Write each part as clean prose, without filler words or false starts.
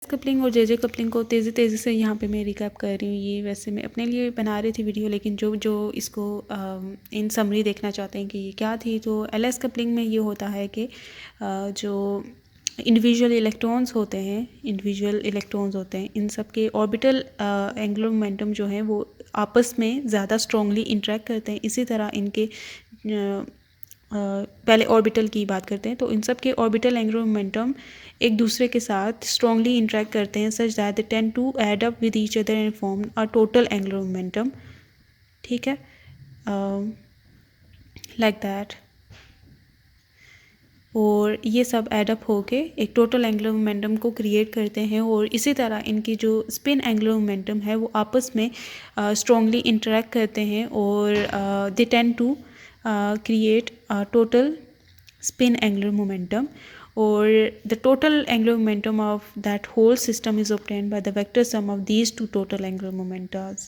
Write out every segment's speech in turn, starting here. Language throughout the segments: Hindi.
कपलिंग और जे कपलिंग को तेज़ी से यहाँ पे मैं रिकैप कर रही हूँ। ये वैसे मैं अपने लिए बना रही थी वीडियो, लेकिन जो इसको इन समरी देखना चाहते हैं कि ये क्या थी, तो एल कपलिंग में ये होता है कि जो इंडिविजुअल इलेक्ट्रॉन्स होते हैं इन सब के ऑर्बिटल एंगुलर मोमेंटम जो है वो आपस में ज़्यादा स्ट्रॉन्गली इंटरेक्ट करते हैं। इसी तरह इनके पहले ऑर्बिटल की बात करते हैं, तो इन सब के ऑर्बिटल एंगुलर मोमेंटम एक दूसरे के साथ स्ट्रॉन्गली इंटरेक्ट करते हैं such that they tend to add up with each other and form a total angular momentum. ठीक है, लाइक दैट। और ये सब एड अप होके एक टोटल एंगुलर मोमेंटम को क्रिएट करते हैं। और इसी तरह इनकी जो स्पिन एंगुलर मोमेंटम है वो आपस में स्ट्रॉन्गली इंटरेक्ट करते हैं और they tend to create a total spin angular momentum, or the total angular momentum of that whole system is obtained by the vector sum of these two total angular momentas,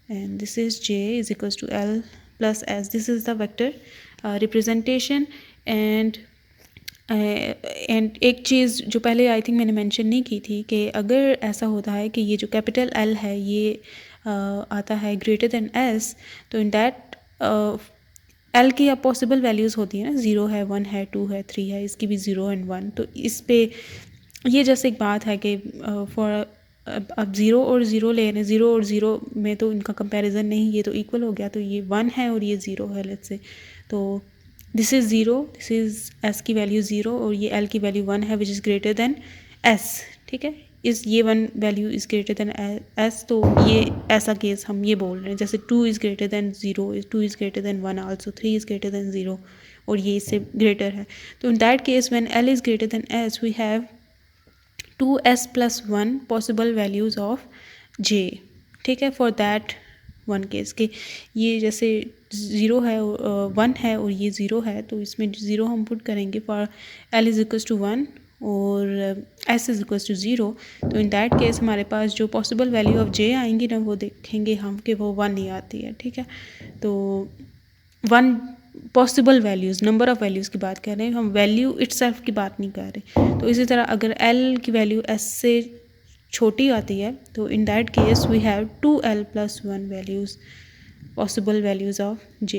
and this is J is equals to L plus S. This is the vector representation. And एक चीज़ जो पहले आई थिंक मैंने मेंशन नहीं की थी कि अगर ऐसा होता है कि ये जो कैपिटल L है ये आता है ग्रेटर देन S, तो इन दैट एल की अब पॉसिबल वैल्यूज़ होती हैं ना, 0 है, 1 है, 2 है, 3 है, इसकी भी 0 एंड 1। तो इस पे ये जैसे एक बात है कि फॉर अब 0 और 0 ले रहे हैं, 0 और 0 में तो इनका कंपैरिजन नहीं, ये तो इक्वल हो गया, तो ये 1 है और ये 0 है लेट्स से। तो this is 0, this is S की वैल्यू 0 और ये एल की वैल्यू 1 है which is greater than S. ठीक है, ये 1 value is greater than S, तो ये ऐसा केस हम ये बोल रहे हैं जैसे 2 is greater than 0, 2 is greater than 1 also, 3 is greater than 0 और ये इससे ग्रेटर है। तो in that case when L is greater than S V have 2s plus 1 possible values of j। ठीक है, फॉर दैट वन केस कि ये जैसे 0 है, 1 है और ये 0 है, तो इसमें 0 हम पुट करेंगे for l is equals to 1 और s इज इक्वल्स टू 0। तो इन दैट केस हमारे पास जो पॉसिबल वैल्यू ऑफ j आएंगी ना, वो देखेंगे हम कि वो 1 ही आती है। ठीक है, तो 1 possible values, number of values की बात कर रहे हैं हम, वैल्यू इटसेल्फ की बात नहीं कर रहे। तो इसी तरह अगर l की वैल्यू s से छोटी आती है तो in that case we have 2l plus 1 values, possible values of j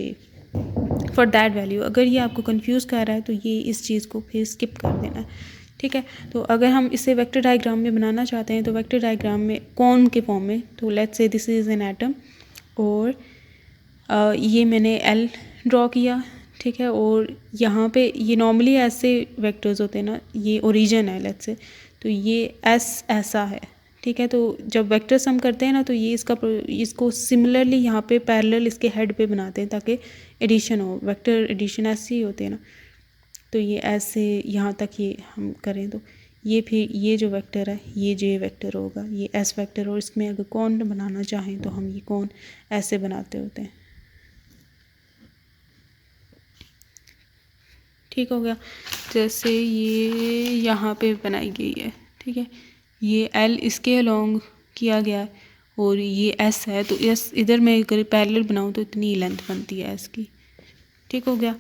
for that value. अगर ये आपको कंफ्यूज कर रहा है तो ये इस चीज़ को फिर स्किप कर देना है। ठीक है, तो अगर हम इसे वेक्टर डायग्राम में बनाना चाहते हैं तो वेक्टर डायग्राम में कौन के फॉर्म में, तो let's say this is an atom और ये मैंने L ड्रॉ किया। ठीक है, और यहाँ पे ये नॉर्मली ऐसे वेक्टर्स होते हैं ना, ये ओरिजिन है लेट्स से, तो ये S ऐसा है। ठीक है, तो जब वेक्टर सम करते हैं ना तो ये इसको सिमिलरली यहाँ पे पैरेलल इसके हेड पे बनाते हैं ताकि एडिशन हो, वेक्टर एडिशन ऐसे ही होते हैं ना। तो ये ऐसे यहाँ तक ये हम करें तो ये फिर ये जो वेक्टर है ये J वेक्टर होगा, ये S वेक्टर, और इसमें अगर कौन बनाना चाहें तो हम ये कौन ऐसे बनाते होते हैं। ठीक हो गया, जैसे ये यहाँ पे बनाई गई है। ठीक है, ये L इसके अलोंग किया गया और ये S है, तो S इधर मैं अगर पैरेलल बनाऊँ तो इतनी लेंथ बनती है S की। ठीक हो गया,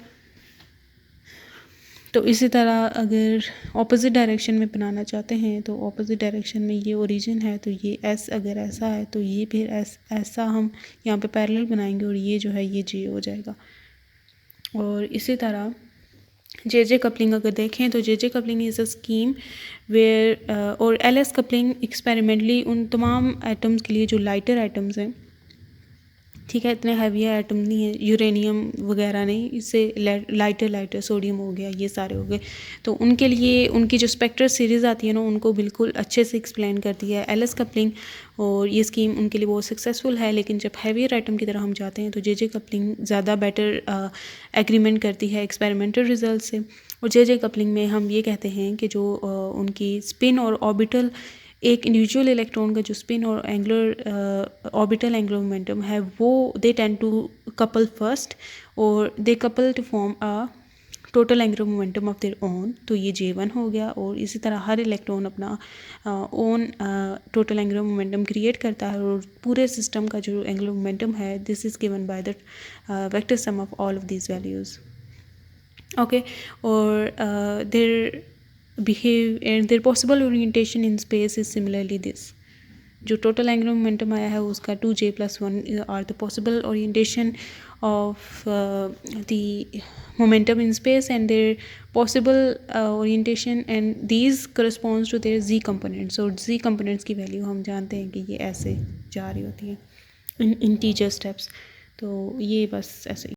तो इसी तरह अगर ऑपोजिट डायरेक्शन में बनाना चाहते हैं तो ऑपोजिट डायरेक्शन में ये ओरिजिन है, तो ये S अगर ऐसा है तो ये फिर S ऐसा हम यहाँ पे पैरेलल बनाएंगे और ये जो है ये J हो जाएगा। और इसी तरह जे कपलिंग अगर देखें तो J coupling is a scheme where और LS कपलिंग एक्सपेरिमेंटली उन तमाम एटम्स के लिए जो लाइटर एटम्स हैं, ठीक है, इतने हैवी एटम नहीं है, यूरेनियम वगैरह नहीं, इससे लाइटर सोडियम हो गया, ये सारे हो गए, तो उनके लिए उनकी जो स्पेक्ट्रल सीरीज़ आती है ना उनको बिल्कुल अच्छे से एक्सप्लेन करती है LS कपलिंग, और ये स्कीम उनके लिए बहुत सक्सेसफुल है। लेकिन जब हैवियर आइटम की तरह हम जाते हैं तो जे कपलिंग ज़्यादा बेटर एग्रीमेंट करती है एक्सपेरिमेंटल रिजल्ट से। और जे कपलिंग में हम ये कहते हैं कि जो उनकी स्पिन और ऑर्बिटल, एक इंडिविजुअल इलेक्ट्रॉन का जो स्पिन और एंगुलर ऑर्बिटल एंगुलर मोमेंटम है वो they tend to couple first और they couple to form a total angular momentum of their own, तो ये J1 हो गया। और इसी तरह हर इलेक्ट्रॉन अपना own total angular momentum create करता है और पूरे सिस्टम का जो एंगुलर मोमेंटम है this is given by the vector sum of all of these values. Okay, और their behave, and their possible orientation in space is similarly this. जो टोटल एंगुलर मोमेंटम आया है उसका 2J+1 are the possible orientation of the momentum in space and their possible orientation, and these corresponds to their z components. So z components की वैल्यू हम जानते हैं कि ये ऐसे जा रही होती है in integer steps. तो ये बस ऐसे